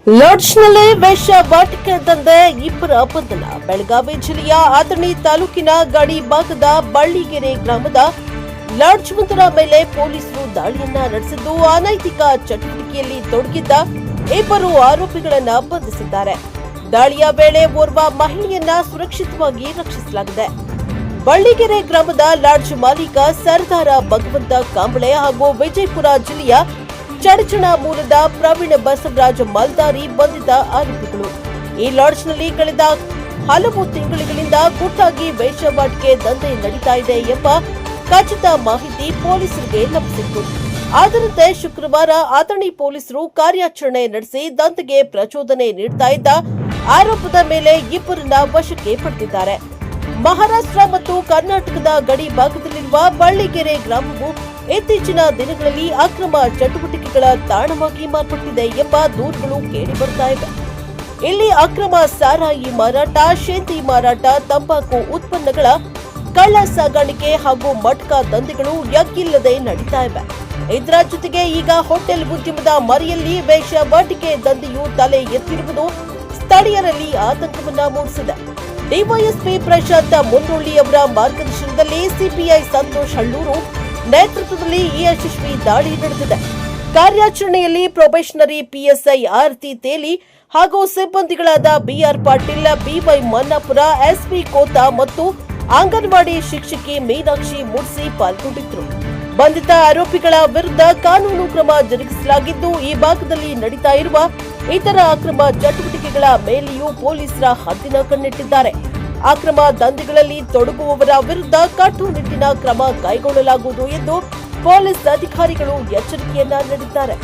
ಲಾಡ್ಜ್ನಲ್ಲಿ ವೇಷ ಬಾಟಿಕೆ ದಂಧೆ ಇಬ್ಬರ ಬಂಧನ. ಬೆಳಗಾವಿ ಜಿಲ್ಲೆಯ ಅಥಣಿ ತಾಲೂಕಿನ ಗಡಿ ಭಾಗದ ಬಳ್ಳಿಗೆರೆ ಗ್ರಾಮದ ಲಾಡ್ಜ್ವೊಂದರ ಮೇಲೆ ಪೊಲೀಸರು ದಾಳಿಯನ್ನ ನಡೆಸಿದ್ದು ಅನೈತಿಕ ಚಟುವಟಿಕೆಯಲ್ಲಿ ತೊಡಗಿದ್ದ ಇಬ್ಬರು ಆರೋಪಿಗಳನ್ನ ಬಂಧಿಸಿದ್ದಾರೆ. ದಾಳಿಯ ವೇಳೆ ಓರ್ವ ಮಹಿಳೆಯನ್ನ ಸುರಕ್ಷಿತವಾಗಿ ರಕ್ಷಿಸಲಾಗಿದೆ. ಬಳ್ಳಿಗೆರೆ ಗ್ರಾಮದ ಲಾಡ್ಜ್ ಮಾಲೀಕ ಸರ್ದಾರ ಭಗವಂತ ಕಾಂಬಳೆ ಹಾಗೂ ವಿಜಯಪುರ ಜಿಲ್ಲೆಯ ಚಡಚಣ ಮೂಲದ ಪ್ರವೀಣ್ ಬಸವರಾಜ ಮಲ್ದಾರಿ ಬಂಧಿತ ಆರೋಪಿಗಳು. ಈ ಲಾಡ್ಜ್ನಲ್ಲಿ ಕಳೆದ ಹಲವು ತಿಂಗಳುಗಳಿಂದ ಗುಟ್ಟಾಗಿ ವೇಷವಾಟಿಕೆ ದಂಧೆ ನಡೀತಾ ಇದೆ ಎಂಬ ಖಚಿತ ಮಾಹಿತಿ ಪೊಲೀಸರಿಗೆ ಲಭಿಸಿತ್ತು. ಅದರಂತೆ ಶುಕ್ರವಾರ ಅಥಣಿ ಪೊಲೀಸರು ಕಾರ್ಯಾಚರಣೆ ನಡೆಸಿ ದಂಧೆಗೆ ಪ್ರಚೋದನೆ ನೀಡುತ್ತಾ ಇದ್ದ ಆರೋಪದ ಮೇಲೆ ಇಬ್ಬರನ್ನ ವಶಕ್ಕೆ ಪಡೆದಿದ್ದಾರೆ. ಮಹಾರಾಷ್ಟ್ರ ಮತ್ತು ಕರ್ನಾಟಕದ ಗಡಿ ಭಾಗದಲ್ಲಿರುವ ಬಳ್ಳಿಗೆರೆ ಗ್ರಾಮವು ಇತ್ತೀಚಿನ ದಿನಗಳಲ್ಲಿ ಅಕ್ರಮ ಚಟುವಟಿಕೆಗಳ ತಾಣವಾಗಿ ಮಾರ್ಪಟ್ಟಿದೆ ಎಂಬ ದೂರುಗಳು ಕೇಳಿಬರುತ್ತಾ ಇವೆ. ಇಲ್ಲಿ ಅಕ್ರಮ ಸಾರಾಯಿ ಮಾರಾಟ, ಶೇಂದಿ ಮಾರಾಟ, ತಂಬಾಕು ಉತ್ಪನ್ನಗಳ ಕಳ್ಳ ಸಾಗಾಣಿಕೆ ಹಾಗೂ ಮಟ್ಕಾ ದಂಧೆಗಳು ಎಗ್ಗಿಲ್ಲದೆ ನಡೀತಾ ಇವೆ. ಇದರ ಜೊತೆಗೆ ಈಗ ಹೋಟೆಲ್ ಉದ್ಯಮದ ಮರೆಯಲ್ಲಿ ವೇಷವಾಟಿಕೆ ದಂಧೆಯು ತಲೆ ಎತ್ತಿರುವುದು ಸ್ಥಳೀಯರಲ್ಲಿ ಆತಂಕವನ್ನ ಮೂಡಿಸಿದೆ. ಡಿವೈಎಸ್ಪಿ ಪ್ರಶಾಂತ್ ಮುನ್ನೊಳ್ಳಿ ಅವರ ಮಾರ್ಗದರ್ಶನದಲ್ಲಿ ಸಿಪಿಐ ಸಂತೋಷ್ ಹಳ್ಳೂರು ನೇತೃತ್ವದಲ್ಲಿ ಈ ಯಶಸ್ವಿ ದಾಳಿ ನಡೆದಿದೆ. ಕಾರ್ಯಾಚರಣೆಯಲ್ಲಿ ಪ್ರೊಬೇಷನರಿ ಪಿಎಸ್ಐ ಆರತಿ ತೇಲಿ ಹಾಗೂ ಸಿಬ್ಬಂದಿಗಳಾದ B R Patil, B Y Mannapura, SP ಕೋತಾ ಮತ್ತು ಅಂಗನವಾಡಿ ಶಿಕ್ಷಕಿ ಮೀನಾಕ್ಷಿ ಮುಡ್ಸಿ ಪಾಲ್ಗೊಂಡಿದ್ದರು. ಬಂಧಿತ ಆರೋಪಿಗಳ ವಿರುದ್ಧ ಕಾನೂನು ಕ್ರಮ ಜರುಗಿಸಲಾಗಿದ್ದು, ಈ ಭಾಗದಲ್ಲಿ ನಡೀತಾ ಇರುವ ಇತರ ಅಕ್ರಮ ಚಟುವಟಿಕೆಗಳ ಮೇಲೆಯೂ ಪೊಲೀಸರ ಹದ್ದಿನ ಕಣ್ಣಿಟ್ಟಿದ್ದಾರೆ. ಅಕ್ರಮ ದಂಧೆಗಳಲ್ಲಿ ತೊಡಗುವವರ ವಿರುದ್ಧ ಕಟ್ಟುನಿಟ್ಟಿನ ಕ್ರಮ ಕೈಗೊಳ್ಳಲಾಗುವುದು ಎಂದು ಪೊಲೀಸ್ ಅಧಿಕಾರಿಗಳು ಎಚ್ಚರಿಕೆಯನ್ನ ನೀಡಿದ್ದಾರೆ.